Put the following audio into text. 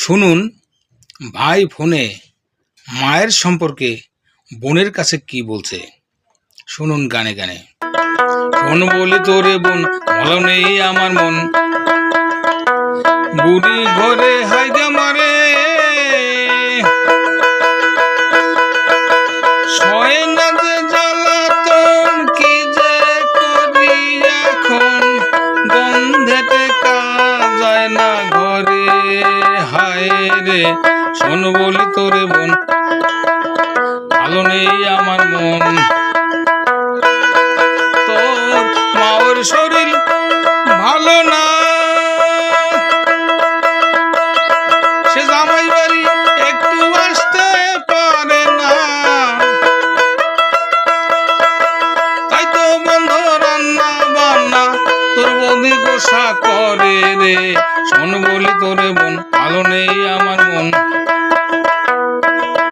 শুনুন ভাই ফোনে মায়ের সম্পর্কে বোনের কাছে কি বলছে। শুনুন গানে গানে। শোন বলি তোরে বোন, ভালো নেই আমার মন, বুড়ি ঘরে হাইগা মারে, সয় না যে জ্বালাতন, কি যে করি এখন, গন্ধেতে কাজ যায় না ঘরে। হায় রে শোন বলি তোরে বোন, ভালো নেই আমার মন, তোর মাওর শরীর ভালো না, সে জামাই বাড়ি একটু আসতে পারে না, তাই তো বন্ধ রান্না বান্না তোর বৌদি গোসা করে রে। শোন বলি তোরে বোন, ভালো নেই আমার মন।